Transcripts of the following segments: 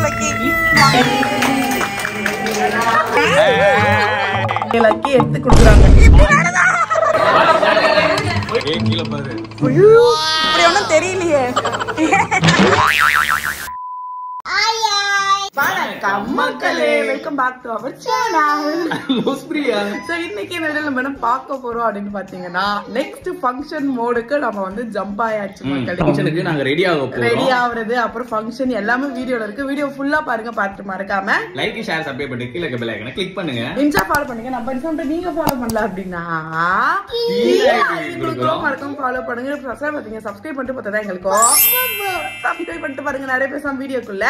Lucky. Lucky எடுத்து கொடுக்குறாங்க. இப்படி ஒன்றும் தெரியலையே. Welcome back to our channel. So இன்னைக்கு நம்ம என்ன பார்க்க போறோம் அப்படின்னு பாத்தீங்கன்னா நெக்ஸ்ட் ஃபங்க்ஷன் மோடுக்கு நம்ம வந்து ஜம்ப் ஆயாச்சு. ஃபங்க்ஷனுக்கு நாங்க ரெடி ஆகுறது அப்புறம் ஃபங்க்ஷன் எல்லாமே வீடியோல இருக்கு. வீடியோ ஃபுல்லா பாருங்க, பார்த்து மறக்காம லைக் ஷேர் சப்ஸ்கிரைப் பண்ணி கீழ பெல் ஐகானை கிளிக் பண்ணுங்க. இன்ஸ்டா ஃபாலோ பண்ணுங்க. நம்ம இன்ஸ்டா நீங்க ஃபாலோ பண்ணல அப்படின்னா மறக்காம ஃபாலோ பண்ணுங்க. சப்ஸ்கிரைப் பண்ணிட்டு பார்த்தா எங்களுக்கு சப்ஸ்கிரைப் பண்ணிட்டு பாருங்க. நிறைய பேசாம வீடியோக்குள்ள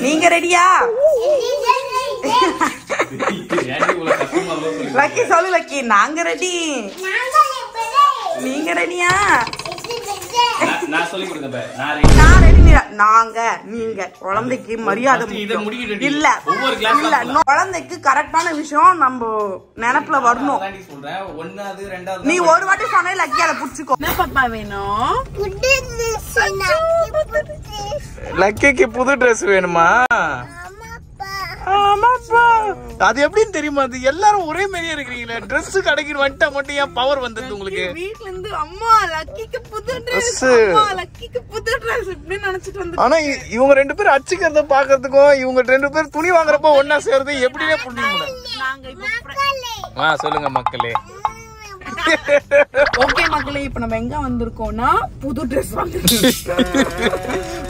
நீங்க ரெடியா? லக்கி சொல்லு லக்கி. நாங்க ரெடி. நீங்க ரெடியா? நான் சொல்லி கொடுத்தேன். நான் ரெடி. நாங்க நீங்க குழந்தைக்கு மரியாதை இல்ல இல்ல. குழந்தைக்கு கரெக்டான விஷயம் நம்ம நினைப்புல வரணும். நீ ஒரு வாட்டி சொன்ன லக்கி அதை புடிச்சுக்கோ. என்ன பாப்பா வேணும்? லக்கிக்கு புது ட்ரெஸ் வேணுமா? ஆமாப்பா. அது எப்படின்னு தெரியுமா? அது எல்லாரும் ஒரே மாதிரியா இருக்கிறீங்களே. ட்ரெஸ் கடைக்கு வந்துட்டா மட்டும் ஏன் பவர் வந்தது உங்களுக்கு? வீட்ல இருந்து அம்மா லக்கிக்கு புது ட்ரெஸ், அம்மா லக்கிக்கு புது ட்ரெஸ் இப்படி நினைச்சிட்டு வந்து. ஆனா இவங்க ரெண்டு பேரும் அச்சுக்கிறத பாக்குறதுக்கும் இவங்க ரெண்டு பேரும் துணி வாங்குறப்ப ஒன்னா சேர்றது எப்படியே புரிய முடியும். நாங்க இப்ப சொல்லுங்க மக்களே. ஓகே மக்களே, இப்ப நம்ம எங்க வந்திருக்கோம்னா புது ட்ரெஸ்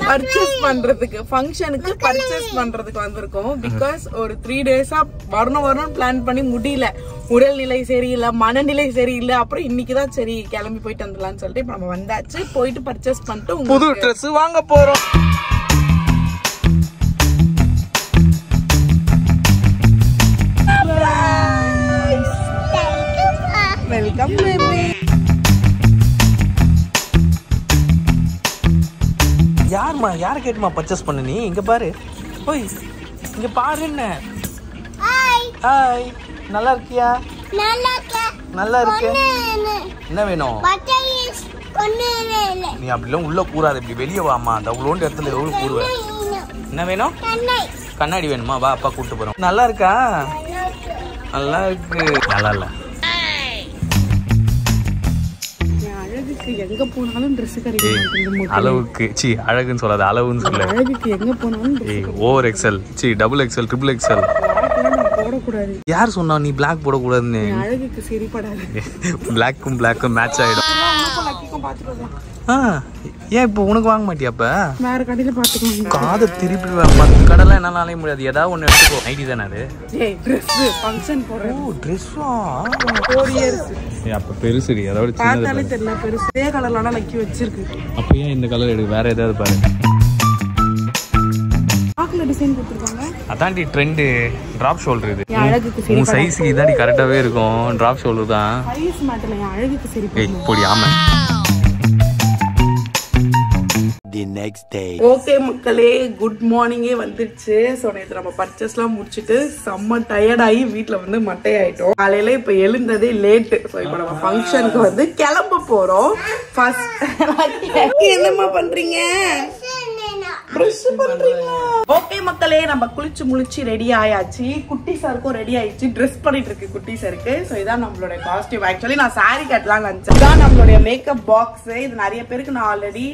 பர்ச்சேஸ் பண்றதுக்கு, ஃபங்க்ஷனுக்கு பர்ச்சேஸ் பண்றதுக்கு வந்திருக்கோம். பிகாஸ் ஒரு 3 டேஸா வரணும் பிளான் பண்ணி முடியல. உடல்நிலை சரியில்லை, மனநிலை சரியில்லை. அப்புறம் இன்னைக்குதான் சரி கிளம்பி போயிட்டு வந்துடலாம்னு சொல்லிட்டு இப்ப நம்ம வந்தாச்சு. போயிட்டு பர்ச்சேஸ் பண்ணிட்டு புது ட்ரெஸ் வாங்க போறோம். Welcome baby. யாருமா யார கேட்டுமா பர்ச்சேஸ் பண்ண? நீ இங்க பாரு. ஓய் இங்க பாரு. என்ன ஹாய், நல்லா இருக்கியா? நல்லா இருக்கு. என்ன வேணும்? நீ அப்படிலாம் உள்ள கூறாது. இப்படி வெளியே வாமா. அந்த அவ்வளோண்டு இடத்துல எவ்வளவு கூறுவ. என்ன வேணும்? கண்ணாடி வேணுமா? வா அப்பா கூட்டு போறோம். நல்லா இருக்கா? நல்லா இருக்கு. நல்லா இல்ல. எங்க போனாலும் ட்ரெஸ் கிடைக்கும். அளவுக்கு சி அழகுன்னு சொல்லாத, அளவுன்னு சொல்ல. அழகுக்கு எங்க போனாலும் ஓவர் எக்ஸல், சி டபுள் எக்ஸல், ட்ரிபிள் எக்ஸல் போடக்கூடாது. யார் சொன்னா நீ பிளாக் போடக்கூடாதுன்னு? அழகுக்கு சரிப்படாது. பிளாக்கும் பிளாக்கும் மேட்ச் ஆயிடும். ஏன் இப்போ உனக்கு வாங்க மாட்டியா? அப்ப வேற கடையில பாத்துக்கோங்க. காதை திருப்பி 10 கடைலாம் என்னால அலைய முடியாது. ஏதாவது ஒண்ணு எடுத்துக்கோ. நைட்டி தானே அது? ஃபங்க்ஷன் போறேன். ஓ ட்ரெஸ்ஸா? 4 இயர்ஸ். அப்ப பெருசுடி. அதோட பார்த்தாலே தெரியல பெருசு. இதே கலர்லான லக்கி வச்சிருக்கு. அப்ப ஏன் இந்த கலர் எடுக்க? வேற ஏதாவது பாரு. ஆக்ல டிசைன் கொடுத்திருக்காங்க. அதான்டி ட்ரெண்ட். டிராப் ஷோல்டர் இது. அழகுக்கு சரி. உன் சைஸ்க்கு இதாடி கரெக்டாவே இருக்கும். டிராப் ஷோல்டர் தான். சைஸ் மேட்டர்ல அழகுக்கு சரி. ஏய் போடி. ஆமா. ஓகே மக்களே, குட் மார்னிங்கே வந்துருச்சு. ஸோ நேற்று நம்ம பர்ச்சேஸ்லாம் முடிச்சுட்டு செம்ம டயர்டாகி வீட்டில் வந்து மட்டையாயிட்டோம். காலையில இப்போ எழுந்ததே லேட்டு. ஸோ இப்போ நம்ம ஃபங்க்ஷனுக்கு வந்து கிளம்ப போறோம். ஃபர்ஸ்ட் என்னம்மா பண்றீங்க? ஓகே மக்களே, நம்ம குளிச்சு முழிச்சு ரெடி ஆயாச்சு. குட்டி சாருக்கும் ரெடி ஆயிடுச்சு. ட்ரெஸ் பண்ணிட்டு இருக்கு குட்டி சாருக்கு. சோ இதான் நம்மளுடைய காஸ்டியூம். ஆக்சுவலி நான் சாரி கட்டலாம் நினைச்சேன். இதான் நம்மளுடைய மேக்கப் பாக்ஸ். இது நிறைய பேருக்கு நான் ஆல்ரெடி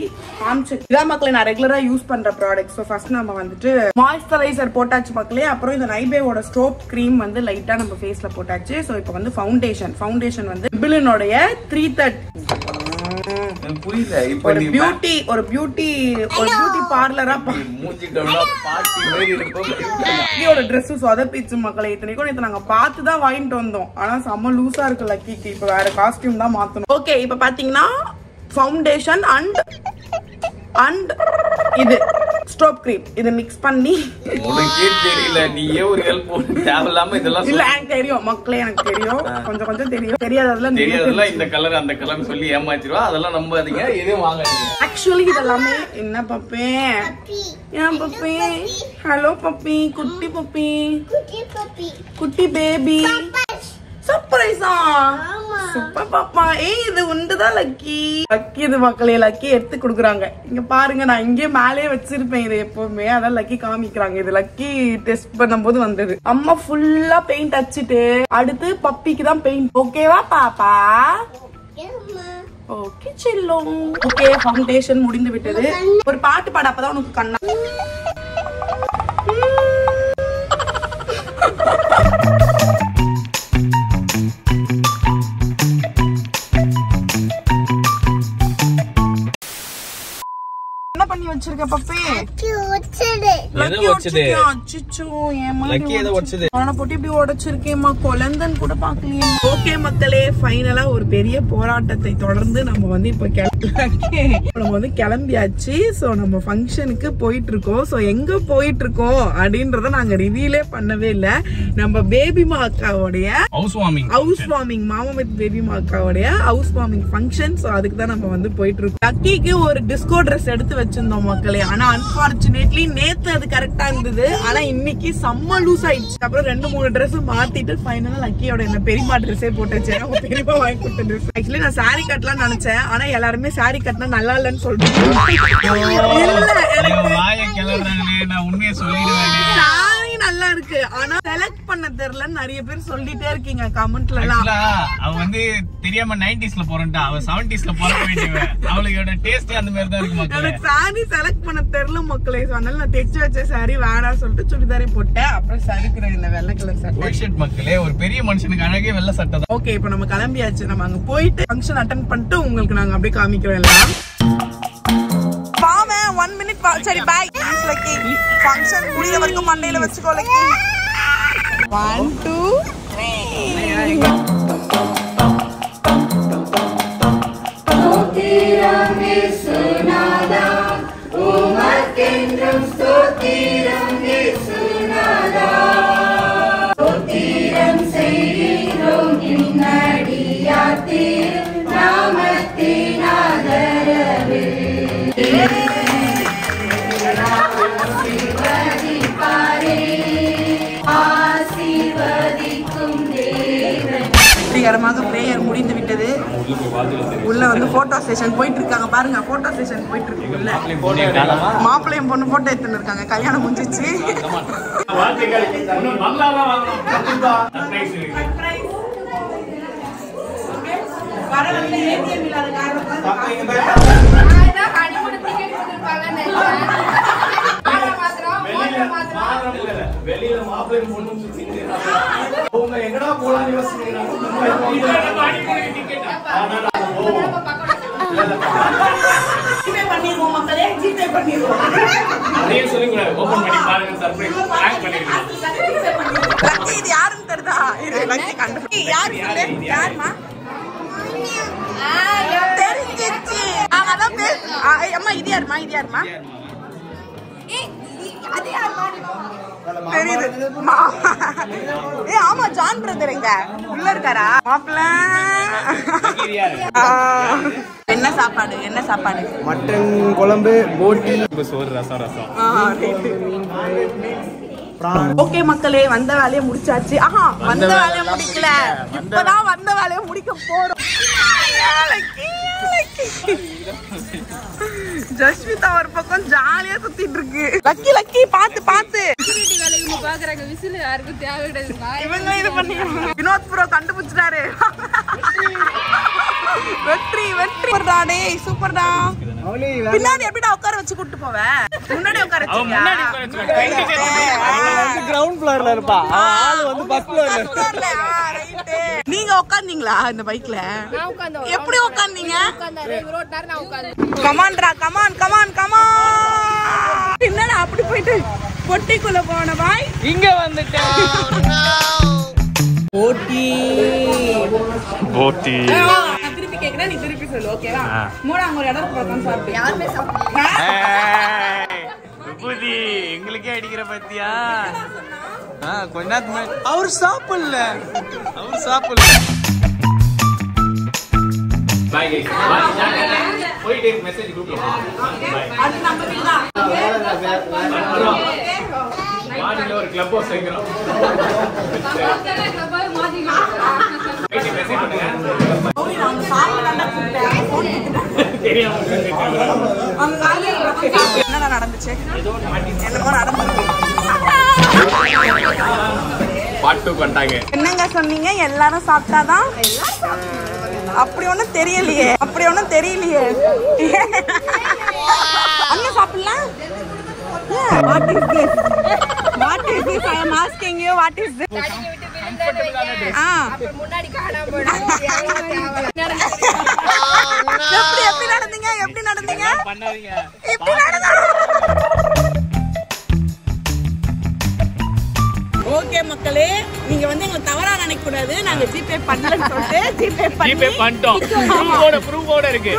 காமிச்சேன். இதான் மக்களே நான் ரெகுலரா யூஸ் பண்ற ப்ராடக்ட். ஸோ ஃபர்ஸ்ட் நம்ம வந்துட்டு மாய்ஸ்சரைசர் போட்டாச்சு மக்களே. அப்புறம் இந்த நைபேவோட ஸ்டோப் கிரீம் வந்து லைட்டா நம்ம ஃபேஸ்ல போட்டாச்சு. ஸோ இப்போ வந்து ஃபவுண்டேஷன் வந்து பிபிலினோடைய 330. புரியல. இப்போ ஒரு பியூட்டி பார்லரா ட்ரெஸ் சொதப்பிச்சு மக்களே. இத்தனைக்கும் நாங்க பார்த்துதான் வாங்கிட்டு வந்தோம். ஆனா செம்ம லூசா இருக்கு லக்கிக்கு. இப்ப வேற காஸ்டியூம் தான் மாத்தணும். ஓகே இப்ப பாத்தீங்கன்னா ஃபவுண்டேஷன் அண்ட் இது ஸ்ட்ராப் கிரீம் இதை மிக்ஸ் பண்ணி உனக்கே தெரியல நீயே ஒரு ஹெல்ப் தேவையில்லாம இதெல்லாம் இல்ல எனக்கு தெரியும் மக்களே, எனக்கு தெரியும், கொஞ்சம் கொஞ்சம் தெரியும். தெரியாததெல்லாம் இந்த கலர் அந்த கலர் சொல்லி ஏமாத்திடுவா. அதெல்லாம் நம்பாதீங்க, எதுவும் வாங்காதீங்க. ஆக்சுவலி இதெல்லாமே என்ன பப்பே, ஏன் பப்பே, ஹலோ பப்பி, குட்டி பப்பி, குட்டி பேபி, சர்ப்ரைஸா, சூப்பர் பாப்பா. ஏய் இது உண்டுதான் லக்கி. லக்கி இது மக்களே, லக்கி எடுத்து குடுக்குறாங்க. இங்க பாருங்க, நான் இங்கே மேலே வச்சிருப்பேன் இது எப்பவுமே, அதான் லக்கி காமிக்கிறாங்க. இது லக்கி டெஸ்ட் பண்ணும் போது வந்தது. அம்மா ஃபுல்லா பெயிண்ட் அடிச்சுட்டு அடுத்து பப்பிக்கு தான் பெயிண்ட். ஓகேவா பாப்பா? ஓகே செல்லும். ஓகே ஃபவுண்டேஷன் முடிந்து விட்டது. ஒரு பாட்டு பாட, அப்பதான் உனக்கு கண்ணா. என்ன பண்ணி வச்சிருக்க பப்பே? ஓகே மக்களே, ஃபைனலா ஒரு பெரிய போராட்டத்தை தொடர்ந்து நம்ம வந்து இப்ப கிளம்பியாச்சு. சோ நம்ம ஃபங்க்ஷனுக்கு போயிட்டு இருக்கோம். சோ எங்க போயிட்டு இருக்கோம் அப்படின்றத நாங்க ரிவீலே பண்ணவே இல்ல. நம்ம பேபி மாக்காவுடைய ஹவுஸ் வார்மிங், மாமா வித் பேபி மாக்காவுடைய ஹவுஸ் வார்மிங் ஃபங்க்ஷன். சோ அதுக்கு தான் நம்ம வந்து போயிட்டு இருக்கோம். லக்கிக்கு ஒரு டிஸ்கோ ட்ரெஸ் எடுத்து வச்சிருந்தோம் மக்களே. ஆனா அன்பார்ச்சுனேட்லி நேத்து அது கரெக்டா இருந்தது, ஆனா இன்னைக்கு செம்ம லூஸ் ஆயிடுச்சு. அப்புறம் 2-3 ட்ரெஸ் மாத்திட்டு ஃபைனலா லக்கியோட என்ன பெரியமா ட்ரெஸ்ஸே போட்டுச்சு. அவங்க பெரியமா வாங்கி கொடுத்த ட்ரெஸ். ஆக்சுவலி நான் சாரி கட்டலாம்னு நினைச்சேன், ஆனா எல்லாருமே சாரி கட்டினா நல்லா இல்லன்னு சொல்றேன். நல்லா இருக்கு, ஆனா செலக்ட் பண்ண தெரியலன்னு நிறைய பேர் சொல்லிட்டே இருக்கீங்க கமெண்ட்ல எல்லாம். அவ வந்து தெரியாம 90ஸ்ல போறேன்டா, அவ 70ஸ்ல போற வேண்டியவ. அவளோட டேஸ்ட் அந்த மாதிரி தான் இருக்கு மக்களே. எனக்கு சாரி செலக்ட் பண்ண தெரியல மக்களே. அதனால நான் தைச்சு வச்ச சாரி வேணாம்னு சொல்லிட்டு சுடிதாரே போட்டேன். அப்புறம் சறுக்குறேன் இந்த வெள்ளை கலர் சட்டை. மக்களே, ஒரு பெரிய மனுஷனுக்கு அழகே வெள்ளை சட்டை தான். ஓகே, இப்போ நம்ம கிளம்பியாச்சு. நம்ம அங்க போயிட்டு ஃபங்க்ஷன் அட்டெண்ட் பண்ணிட்டு உங்களுக்கு நாங்க அப்படியே காமிக்கிறோம் எல்லாம். பாவே 1 மினிட். சரி பை லக்கி. ஃபங்க்ஷன் முடிய வரைக்கும் மண்டையில வச்சுக்கோ லக்கி. 1 2 3. ஸ்தோத்திரம் இயேசுநாதா, உமக்கென்றும் ஸ்தோத்திரம் இயேசுநாதா. ஸ்தோத்திரம் செய்கிறோம் இன்னடியார் திரு நாமத்தின் ஆதரவில். வெற்றிகரமாக பிரேயர் முடிந்து விட்டது. உள்ள வந்து போட்டோ செஷன் போயிட்டு இருக்காங்க. பாருங்க, போட்டோ செஷன் போயிட்டு இருக்கு. உள்ள மாப்பிள்ளையும் பொண்ணு போட்டோ எடுத்துன்னு இருக்காங்க. கல்யாணம் முடிஞ்சிச்சு. வெளியில மாப்பிள்ளை பொண்ணு எங்கடா போலான்னு யாருன்னு தெரியுதா? தெரிஞ்சிச்சு. அம்மா இது யாருமா? இது யாருமா? தெரியுது. ஆமா, ஜான் பிரதர் எங்க உள்ள இருக்காரா? மாப்பிள்ள என்ன சாப்பாடு? என்ன சாப்பாடு? மட்டன் குழம்பு, போட்டி, சோறு, ரசம். ஓகே மக்களே, வந்த வேலையை முடிச்சாச்சு. வந்த வேலையை முடிக்கல, இப்பதான் வந்த வேலையை முடிக்க போறோம். ஜஸ்மிதா ஒரு பக்கம் ஜாலியா சுத்திட்டு இருக்கு. லக்கி லக்கி பாத்து பாத்து இவங்க இது பண்ணி வினோத் ப்ரோ கண்டுபிடிச்சிட்டாரு. வெற்றி வெற்றி சூப்பர்டா. பின்னாடி எப்படிடா உட்கார வச்சு கூட்டு போவேன்? முன்னாடி உட்கார கிரவுண்ட் ஃப்ளோர்ல இருப்பா, ஆளு வந்து ஃபர்ஸ்ட் ஃப்ளோர்ல. நீங்க உட்கார்ந்தீங்களா இந்த பைக்ல? எப்படி உட்கார்ந்தீங்க? கமான்டா, கமான் கமான் கமான். என்னடா அப்படி போயிட்டு பொட்டிக்குள்ள போன பாய் இங்க வந்துட்டேன். போட்டி போட்டி நான் திருப்பி கேக்குறேன், நீ திருப்பி சொல்லு. ஓகேவா? மூணாங்க ஒரு இடம் பார்த்தா சாப்பிட்டு யாருமே சாப்பிட்டு அப்புதி எங்களுக்கே அடிக்கிற பத்தியா? கொஞ்ச நேரத்துக்கு அவர் சாப்பிடல. Bye guys. Bye. போயிட்டு மெசேஜ் குரூப்ல பை. அது நம்ம வீட்ல மாடில ஒரு கிளப் ஹவுஸ் வைக்கிறோம். போயிட்டு மெசேஜ் பண்ணுங்க. ஓய் நான் சாப்பிடறேன்னு கூப்பிட்டேன். ஃபோன் எடுத்துட்டேன். தெரியாம என்னடா நடந்துச்சு? என்னமோ நடந்துச்சு. பாட்டு பண்ணிட்டாங்க. என்னங்க சொன்னீங்க? எல்லாரும் சாப்பிட்டாதான்? அப்படி ஒண்ணும் தெரியலையே. அண்ணன் சாப்பிடலாம். What is this? I am asking you what is this? முன்னாடி காணாம போயிடும். எப்படி நடந்தீங்க? பண்ணாதீங்க. எப்படி நடந்தீங்க? ஓகே மக்களே, நீங்க வந்து எங்களை தவறா நினைக்க கூடாது. நாங்க ஜிபே பண்ணலன்னு சொல்லிட்டு ஜிபே பண்ணிட்டோம். ப்ரூஃபோட இருக்கு.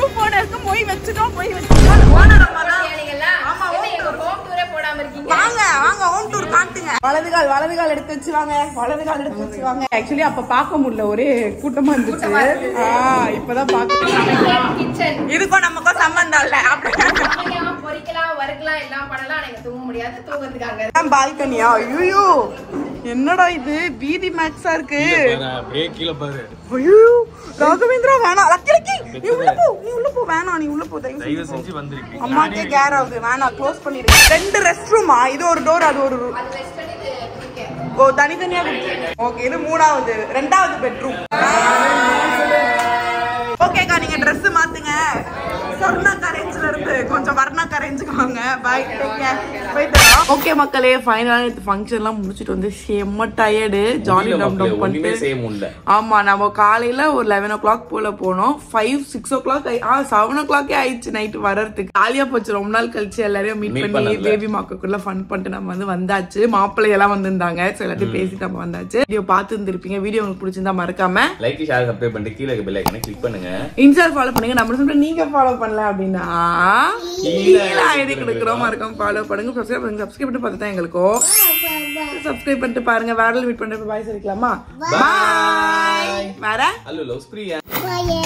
போய் வச்சுட்டோம். ஓனர் அம்மா தான். ஆமா, எங்க ஹோம் டூரே போடாம இருக்கீங்க. வாங்க ஹோம் டூர் காட்டுங்க. வலது கால் எடுத்து வச்சு வாங்க. ஆக்சுவலி அப்ப பார்க்க முடியல, ஒரே கூட்டமா இருந்துச்சு. இப்பதான் பாக்க. கிச்சன் இதுக்கும் நமக்கும் சம்பந்தம் இல்ல. பொரிக்கலாம், வறுக்கலாம், எல்லாம் பண்ணலாம். எனக்கு தூங்க முடியாது. தூங்குறதுக்காக பால்கனியா? ஐயோ என்னடா இது, வீதி மேக்ஸா இருக்கு. அப்படியே கீழே பாரு. ஐயோ ராகவேந்திரா வேணாம். லக்கி நீ உள்ள போ வேணாம். நீ உள்ள போ தயவு செஞ்சு வந்துருக்கு. அம்மாக்கே கேர் ஆகுது. வேணாம், க்ளோஸ் பண்ணிடு. 2 ரெஸ்ட் ரூமா? இது ஒரு டோர், அது ஒரு ரூம். அது வெஸ்ட் பண்ணி ஓ தனித்தனியா. ஓகே, இது 3வது 2வது பெட்ரூம். ஓகேக்கா, நீங்க ட்ரெஸ் மாத்துங்க. சொர்ணா கரேஞ்ச்ல இருந்து கொஞ்சம் வர்ணா கரேஞ்சுக்கு வாங்க. Bye, take care. போய்ட்டு ஓகே மக்களே, ஃபைனலா இந்த ஃபங்க்ஷன்லாம் முடிச்சிட்டு வந்து செம்ம டயர்டு. ஜாலி டம் பண்ணிட்டு செய்ய முடியல. ஆமா, நம்ம காலையில ஒரு 11 o'clock போல போனோம். 5-6 o'clock 7 o'clock ஆயிடுச்சு நைட் வரதுக்கு. ஜாலியா போச்சு. ரொம்ப நாள் கழிச்சு எல்லாரையும் மீட் பண்ணி பேபி மாக்குள்ள ஃபன் பண்ணிட்டு நம்ம வந்து வந்தாச்சு. மாப்பிள்ளை எல்லாம் வந்திருந்தாங்க. எல்லாத்தையும் பேசிட்டு நம்ம வந்தாச்சு. வீடியோ பார்த்து இருந்திருப்பீங்க. வீடியோ உங்களுக்கு பிடிச்சிருந்தா மறக்காம லைக், ஷேர், சப்ஸ்கிரைப் பண்ணிட்டு கீழ இருக்க பெல் ஐகானை கிளிக் பண்ணுங்க. இன்ஸ்டா ஃபாலோ பண்ணுங்க. நம்ம சொல்ற நீங்க ஃபாலோ பண்ணல அப்படின்னா கீழே ஐடி கொடுக்குறோம். மறக்காம ஃபாலோ பண்ணுங்க. சப்ஸ்கிரைப் பண்ணிட்டு பார்த்து தான் எங்களுக்கும் சப்ஸ்கிரைப் பண்ணிட்டு பாருங்க. வேற மீட் பண்றப்ப பாய் சொல்லிக்கலாமா? பாய். வேற ஹலோ லவ்ஸ் பிரியா. Bye.